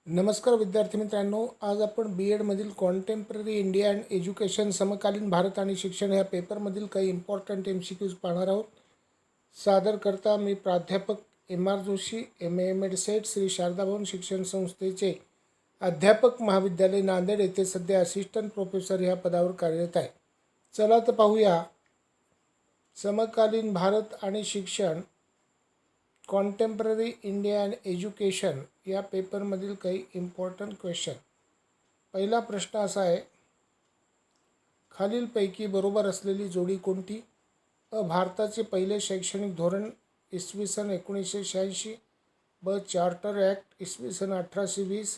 नमस्कार विद्यार्थी मित्रांनो, आज आपण एडमधील कॉन्टेम्पररी इंडिया अँड एज्युकेशन समकालीन भारत आणि शिक्षण ह्या पेपरमधील काही इम्पॉर्टंट MCQs पाहणार आहोत. सादरकर्ता मी प्राध्यापक MR Joshi, MA SET, Shri Sharada Bhavan Shikshan संस्थेचे अध्यापक, महाविद्यालय नांदेड येथे सध्या असिस्टंट प्रोफेसर ह्या पदावर कार्यरत आहे. चला तर पाहूया समकालीन भारत आणि शिक्षण कॉन्टेम्पररी इंडिया अँड एज्युकेशन या पेपरमधील काही इम्पॉर्टंट क्वेश्चन. पहिला प्रश्न असा आहे, खालीलपैकी बरोबर असलेली जोडी कोणती? भारताचे पहिले शैक्षणिक धोरण इसवी सन 1986, चार्टर ॲक्ट इसवी सन 1820,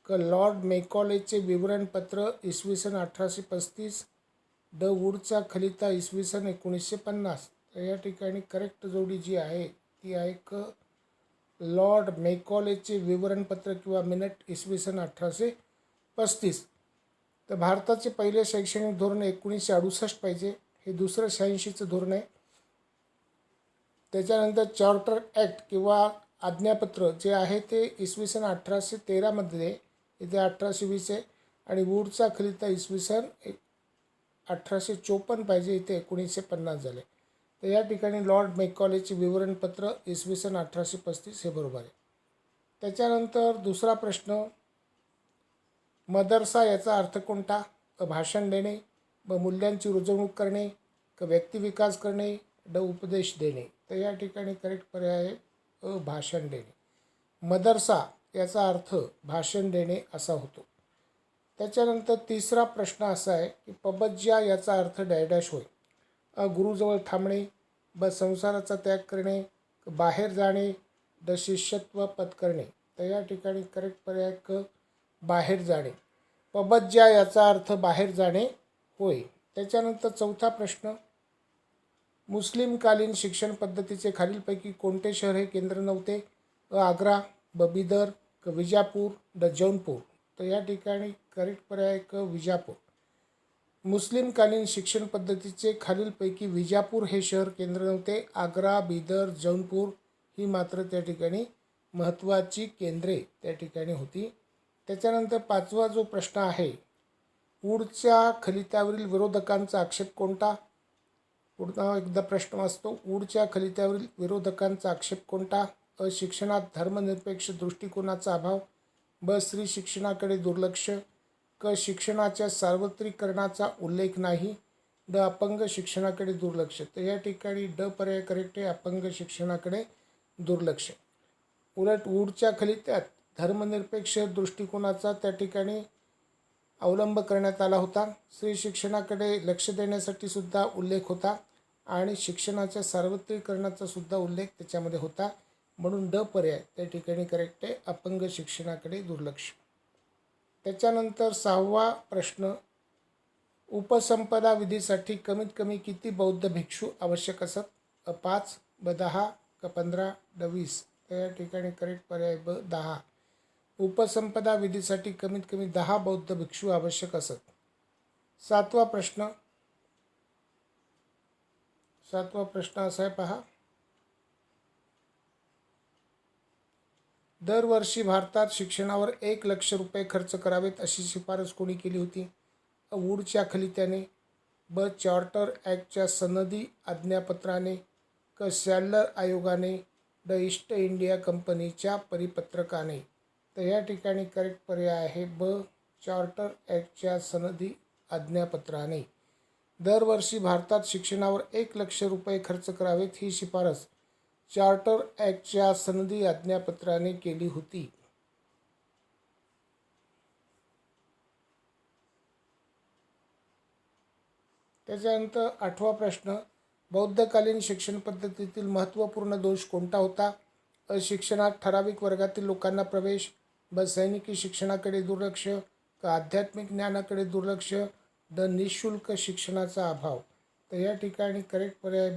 लॉर्ड मेकॉलेचे विवरणपत्र इसवी सन 1835, वूडचा खलिता इसवी सन 1950. तर या ठिकाणी करेक्ट जोडी जी आहे ती आहे लॉर्ड मेकॉलेचे विवरणपत्र किंवा मिनट इसवी सन 1835. तर भारताचे पहिले शैक्षणिक धोरण 1968 पाहिजे, हे दुसरं 86चं धोरण आहे. त्याच्यानंतर चार्टर ॲक्ट किंवा आज्ञापत्र जे आहे ते इसवी सन 1813मध्ये, इथे 1820 आहे. आणि वूडचा खलिता इसवी सन 1854 पाहिजे, इथे 1950 झाले. तर या ठिकाणी लॉर्ड मेकॉलेचे विवरणपत्र इसवी सन 1835 हे बरोबर आहे. त्याच्यानंतर दुसरा प्रश्न, मदरसा याचा अर्थ कोणता? भाषण देणे, मूल्यांची रुजवणूक करणे, व्यक्तिविकास करणे, उपदेश देणे. तर या ठिकाणी करेक्ट पर्याय आहे भाषण देणे. मदरसा याचा अर्थ भाषण देणे असा होतो. त्याच्यानंतर तिसरा प्रश्न असा आहे की पबज्या याचा अर्थ डॅश होय. गुरुजवळ थांबणे, संसाराचा त्याग करणे, बाहेर जाणे, शिष्यत्व पत्करणे. तर या ठिकाणी करेक्ट पर्याय बाहेर जाणे. पबज्या याचा अर्थ बाहेर जाणे होय. त्याच्यानंतर चौथा प्रश्न, मुस्लिमकालीन शिक्षण पद्धतीचे खालीलपैकी कोणते शहर हे केंद्र नव्हते? आग्रा, बिदर, विजापूर, जौनपूर. तर या ठिकाणी करेक्ट पर्याय विजापूर. मुस्लिमकालीन शिक्षण पद्धतीचे खालीलपैकी विजापूर हे शहर केंद्र नव्हते. आग्रा, बिदर, जौनपूर ही मात्र त्या ठिकाणी महत्त्वाची केंद्रे त्या ठिकाणी होती. त्याच्यानंतर पाचवा जो प्रश्न आहे, वूडच्या खलित्यावरील विरोधकांचा आक्षेप कोणता? पुन्हा एकदा प्रश्न वाचतो, वूडच्या खलित्यावरील विरोधकांचा आक्षेप कोणता? शिक्षणात धर्मनिरपेक्ष दृष्टिकोनाचा अभाव, स्त्री शिक्षणाकडे दुर्लक्ष, शिक्षणाच्या सार्वत्रिकरणाचा उल्लेख नाही, अपंग शिक्षणाकडे दुर्लक्ष. तर या ठिकाणी पर्याय करेक्ट आहे, अपंग शिक्षणाकडे दुर्लक्ष. उलट वूडच्या खलित्यात धर्मनिरपेक्ष दृष्टिकोनाचा त्या ठिकाणी अवलंब करण्यात आला होता. स्त्री शिक्षणाकडे लक्ष देण्यासाठी सुद्धा उल्लेख होता आणि शिक्षणाच्या सार्वत्रिकरणाचा सुद्धा उल्लेख त्याच्यामध्ये होता. म्हणून पर्याय त्या ठिकाणी करेक्ट आहे, अपंग शिक्षणाकडे दुर्लक्ष. त्याच्यानंतर सहावा प्रश्न, उपसंपदा विधीसाठी कमीत कमी किती बौद्ध भिक्षू आवश्यक असत? 5, 10, 15, 20. तर या ठिकाणी करेक्ट पर्याय 10. उपसंपदा विधीसाठी कमीत कमी 10 बौद्ध भिक्षू आवश्यक असत. सातवा प्रश्न असा आहे, पहा, दरवर्षी भारतात शिक्षणावर 1 लाख रुपये खर्च करावेत अशी शिफारस कोणी केली होती? वूडच्या खलित्याने, चार्टर ॲक्टच्या सनदी आज्ञापत्राने, सॅलर आयोगाने, ईस्ट इंडिया कंपनीच्या परिपत्रकाने. तर या ठिकाणी करेक्ट पर्याय आहे चार्टर ॲक्टच्या सनदी आज्ञापत्राने. दरवर्षी भारतात शिक्षणावर 1 लाख रुपये खर्च करावेत ही शिफारस चार्टर ॲक्टच्या सनदी आज्ञापत्राने केली होती. त्याच्यानंतर आठवा प्रश्न, बौद्धकालीन शिक्षण पद्धतीतील महत्त्वपूर्ण दोष कोणता होता? शिक्षणात ठराविक वर्गातील लोकांना प्रवेश, सैनिकी शिक्षणाकडे दुर्लक्ष, आध्यात्मिक ज्ञानाकडे दुर्लक्ष, निःशुल्क शिक्षणाचा अभाव. तर या ठिकाणी करेक्ट पर्याय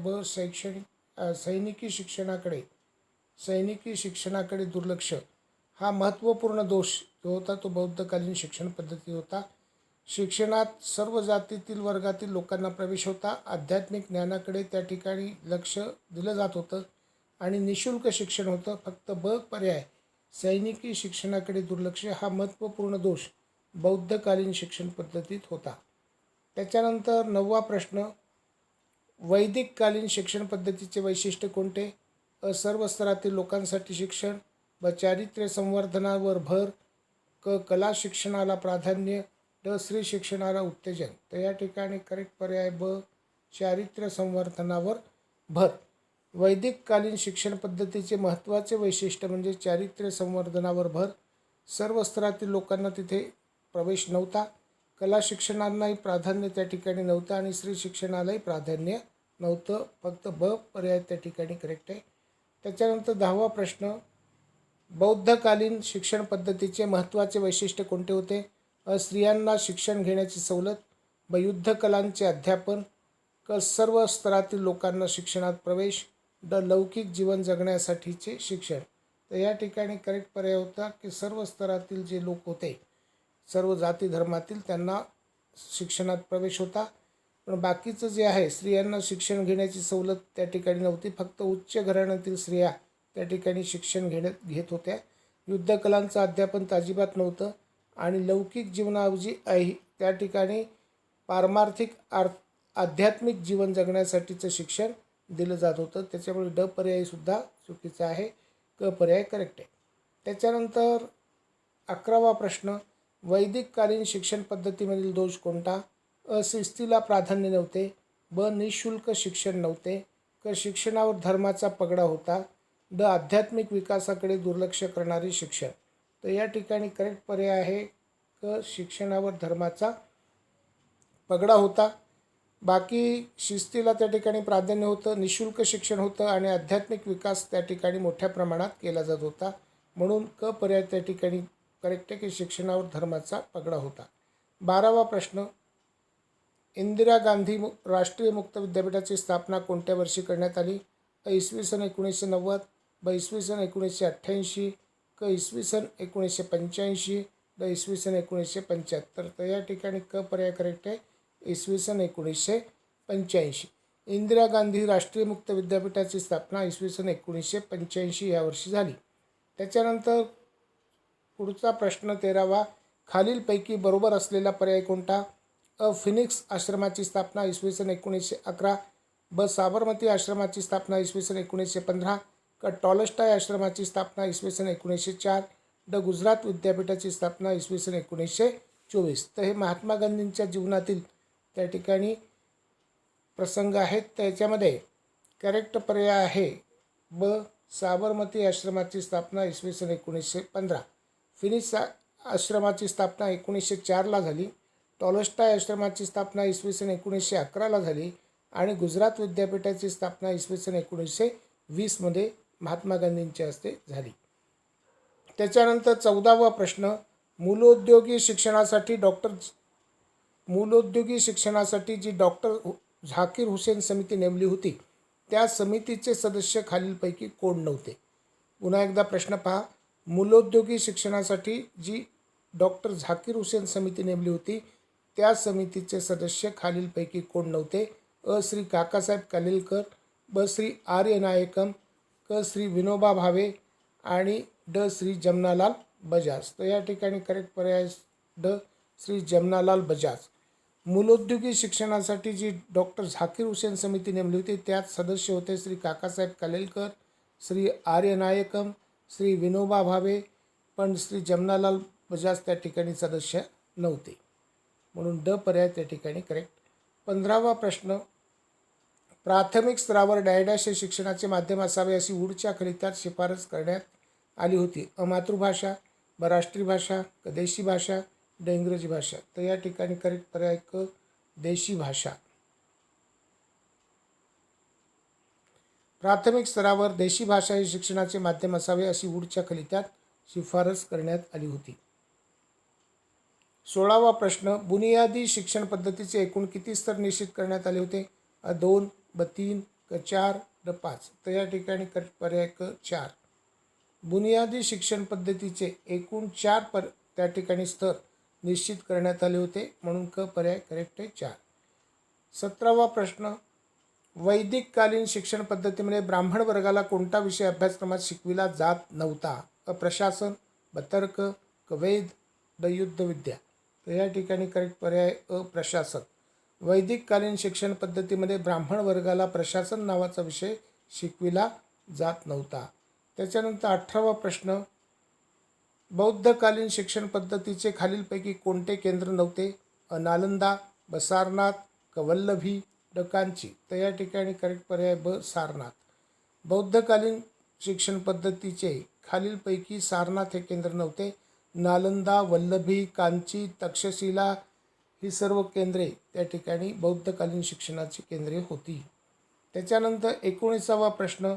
सैनिकी शिक्षणाकडे दुर्लक्ष हा महत्त्वपूर्ण दोष जो होता तो बौद्धकालीन शिक्षण पद्धती होता. शिक्षणात सर्व जातीतील वर्गातील लोकांना प्रवेश होता, आध्यात्मिक ज्ञानाकडे त्या ठिकाणी लक्ष दिलं जात होतं आणि निःशुल्क शिक्षण होतं. फक्त पर्याय सैनिकी शिक्षणाकडे दुर्लक्ष हा महत्त्वपूर्ण दोष बौद्धकालीन शिक्षण पद्धतीत होता. त्याच्यानंतर 9वा प्रश्न, वैदिककालीन शिक्षण पद्धतीचे वैशिष्ट्य कोणते? सर्व स्तरातील लोकांसाठी शिक्षण, चारित्र्य संवर्धनावर भर, कला शिक्षणाला प्राधान्य, स्त्री शिक्षणाला उत्तेजन. तर या ठिकाणी करेक्ट पर्याय ब, चारित्र्य संवर्धनावर भर. वैदिककालीन शिक्षण पद्धतीचे महत्त्वाचे वैशिष्ट्य म्हणजे चारित्र्य संवर्धनावर भर. सर्व स्तरातील लोकांना तिथे प्रवेश नव्हता. कला शिक्षणालाही प्राधान्य त्या ठिकाणी नव्हतं आणि स्त्री शिक्षणालाही प्राधान्य नव्हतं. फक्त ब पर्याय त्या ठिकाणी करेक्ट आहे. त्याच्यानंतर 10वा प्रश्न, बौद्धकालीन शिक्षण पद्धतीचे महत्त्वाचे वैशिष्ट्य कोणते होते? स्त्रियांना शिक्षण घेण्याची सवलत, युद्ध कलांचे अध्यापन, सर्व स्तरातील लोकांना शिक्षणात प्रवेश, लौकिक जीवन जगण्यासाठीचे शिक्षण. तर या ठिकाणी करेक्ट पर्याय होता की सर्व स्तरातील जे लोक होते, सर्व जाती धर्मातील, त्यांना शिक्षणात प्रवेश होता. पण बाकीचं जे आहे, स्त्रियांना शिक्षण घेण्याची सवलत त्या ठिकाणी नव्हती. फक्त उच्च घराण्यातील स्त्रिया त्या ठिकाणी शिक्षण घेत होत्या. युद्धकलांचं अध्यापन अजिबात नव्हतं आणि लौकिक जीवनाऐवजी त्या ठिकाणी पारमार्थिक आध्यात्मिक जीवन जगण्यासाठीचं शिक्षण दिलं जात होतं. त्याच्यामुळे ड पर्यायसुद्धा चुकीचा आहे, क पर्याय करेक्ट आहे. त्याच्यानंतर 11वा प्रश्न, वैदिककालीन शिक्षण पद्धतीमधील दोष कोणता? शिस्तीला प्राधान्य नव्हते, ब निःशुल्क शिक्षण नव्हते, क शिक्षणावर धर्माचा पगडा होता, ड आध्यात्मिक विकासाकडे दुर्लक्ष करणारे शिक्षण. तर या ठिकाणी करेक्ट पर्याय आहे क शिक्षणावर धर्माचा पगडा होता. बाकी शिस्तीला त्या ठिकाणी प्राधान्य होतं, निःशुल्क शिक्षण होतं आणि आध्यात्मिक विकास त्या ठिकाणी मोठ्या प्रमाणात केला जात होता. म्हणून क पर्याय त्या ठिकाणी करेक्ट आहे की शिक्षणावर धर्माचा पगडा होता. 12वा प्रश्न, इंदिरा गांधी राष्ट्रीय मुक्त विद्यापीठाची स्थापना कोणत्या वर्षी करण्यात आली? इसवी सन 1990, ब इसवी सन 1988, क इसवी सन 1985, ड इसवी सन 1975. तर या ठिकाणी क पर्याय करेक्ट आहे, इसवी सन 1985. इंदिरा गांधी राष्ट्रीय मुक्त विद्यापीठाची स्थापना इसवी सन 1985 या वर्षी झाली. त्याच्यानंतर पुढचा प्रश्न 13वा, खालीलपैकी बरोबर असलेला पर्याय कोणता? फिनिक्स आश्रमाची स्थापना इसवी सन 1911, ब साबरमती आश्रमाची स्थापना इसवी सन 1915, क टॉलस्टॉय आश्रमाची स्थापना इसवी सन 1904, ड गुजरात विद्यापीठाची स्थापना इसवी सन 1924. तर हे महात्मा गांधींच्या जीवनातील त्या ठिकाणी प्रसंग आहेत. त्याच्यामध्ये करेक्ट पर्याय आहे ब साबरमती आश्रमाची स्थापना इसवी सन 1915, फिनिक्स आश्रमाची स्थापना 1904ला झाली, टॉलस्टॉय आश्रमाची स्थापना इसवी सन 1911ला झाली आणि गुजरात विद्यापीठाची स्थापना इसवी सन 1920मध्ये महात्मा गांधींच्या हस्ते झाली. त्याच्यानंतर 14वा प्रश्न, मूलोद्योगी शिक्षणासाठी जी डॉक्टर झाकीर हुसेन समिती नेमली होती, त्या समितीचे सदस्य खालीलपैकी कोण नव्हते? पुन्हा एकदा प्रश्न पहा. मूलोद्योगी शिक्षणासाठी जी डॉक्टर झाकीर हुसेन समिती नेमली होती, त्या समितीचे सदस्य खालीलपैकी कोण नव्हते? श्री काकासाहेब कालेलकर, ब श्री आर्य नायकम, क श्री विनोबा भावे आणि ड श्री जमनालाल बजाज. तर या ठिकाणी करेक्ट पर्याय ड श्री जमनालाल बजाज. मूलोद्योगी शिक्षणासाठी जी डॉक्टर झाकीर हुसेन समिती नेमली होती, त्यात सदस्य होते श्री काकासाहेब कालेलकर, श्री आर्य नायकम, श्री विनोबा भावे, पण श्री जमनालाल बजाज त्या ठिकाणी सदस्य नव्हते. म्हणून ड पर्याय त्या ठिकाणी करेक्ट. 15वा प्रश्न, प्राथमिक स्तरावर डॅश हे शिक्षणाचे माध्यम असावे अशी वूडच्या खलितात शिफारस करण्यात आली होती? मातृभाषा, ब राष्ट्रीय भाषा, क देशी भाषा, ड इंग्रजी भाषा. तर या ठिकाणी करेक्ट पर्याय क देशी भाषा. प्राथमिक स्तरावर देशी भाषा हे शिक्षणाचे माध्यम असावे अशी वूडच्या खलितात शिफारस करण्यात आली होती. 16वा प्रश्न, बुनियादी शिक्षण पद्धतीचे एकूण किती स्तर निश्चित करण्यात आले होते? 2, ब 3, क 4, ड 5. तर या ठिकाणी पर्याय क 4. बुनियादी शिक्षण पद्धतीचे एकूण 4 त्या ठिकाणी स्तर निश्चित करण्यात आले होते, म्हणून क पर्याय करेक्ट आहे 4. 17वा प्रश्न, वैदिककालीन शिक्षण पद्धतीमध्ये ब्राह्मण वर्गाला कोणता विषय अभ्यासक्रमात शिकविला जात नव्हता? प्रशासन, ब तर्क, क वेद, ड युद्धविद्या. तर या ठिकाणी करेक्ट पर्याय प्रशासक. वैदिक कालीन शिक्षण पद्धतीमध्ये ब्राह्मण वर्गाला प्रशासन नावाचा विषय शिकविला जात नव्हता. त्याच्यानंतर 18वा प्रश्न, बौद्धकालीन शिक्षण पद्धतीचे खालीलपैकी कोणते केंद्र नव्हते? नालंदा, ब सारनाथ, क वल्लभी, ड कांची. तर या ठिकाणी करेक्ट पर्याय ब सारनाथ. बौद्धकालीन शिक्षण पद्धतीचे खालीलपैकी सारनाथ हे केंद्र नव्हते. नालंदा, वल्लभी, कांची, तक्षशिला ही सर्व केंद्रे त्या ठिकाणी बौद्धकालीन शिक्षणाची केंद्रे होती. त्याच्यानंतर 19वा प्रश्न,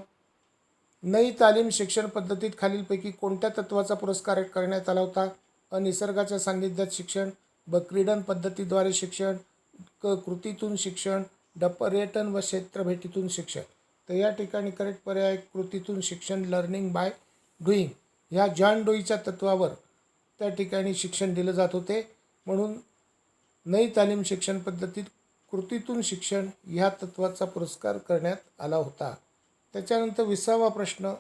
नई तालीम शिक्षण पद्धतीत खालीलपैकी कोणत्या तत्वाचा पुरस्कार करण्यात आला होता? निसर्गाच्या सान्निध्यात शिक्षण, ब क्रीडन पद्धतीद्वारे शिक्षण, क कृतीतून शिक्षण, ड पर्यटन व क्षेत्रभेटीतून शिक्षण. तर या ठिकाणी करेक्ट पर्याय कृतीतून शिक्षण, लर्निंग बाय डुईंग. ह्या जॉन डोईच्या तत्वावर त्या ठिकाणी शिक्षण दिलं जात होते. म्हणून नई तालीम शिक्षण पद्धतीत कृतीतून शिक्षण ह्या तत्वाचा पुरस्कार करण्यात आला होता. त्याच्यानंतर 20वा प्रश्न,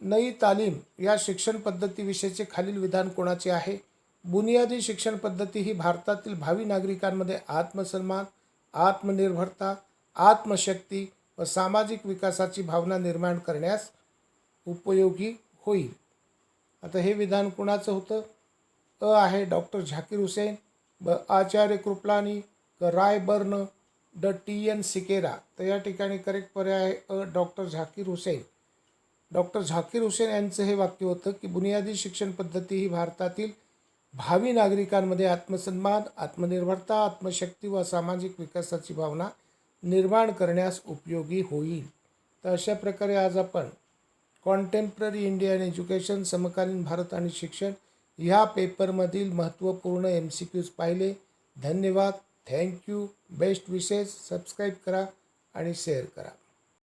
नई तालीम या शिक्षण पद्धतीविषयीचे खालील विधान कोणाचे आहे? बुनियादी शिक्षण पद्धती ही भारतातील भावी नागरिकांमध्ये आत्मसन्मान, आत्मनिर्भरता, आत्मशक्ती व सामाजिक विकासाची भावना निर्माण करण्यास उपयोगी होईल. आता हे विधान कोणाचं होतं? आहे डॉक्टर झाकीर हुसेन, ब आचार्य कृपलानी, क रायबर्न, ड टी.एन. सिकेरा. तर या ठिकाणी करेक्ट पर्याय आहे डॉक्टर झाकीर हुसेन. डॉक्टर झाकीर हुसेन यांचं हे वाक्य होतं की बुनियादी शिक्षण पद्धती ही भारतातील भावी नागरिकांमध्ये आत्मसन्मान, आत्मनिर्भरता, आत्मशक्ती व सामाजिक विकासाची भावना निर्माण करण्यास उपयोगी होईल. तर अशा प्रकारे आज आपण कॉन्टेम्पररी इंडिया इन एज्युकेशन, समकालीन भारत आणि शिक्षण ह्या पेपरमधील महत्त्वपूर्ण MCQs पाहिले. धन्यवाद. थँक्यू. बेस्ट विशेस. सबस्क्राईब करा आणि शेअर करा.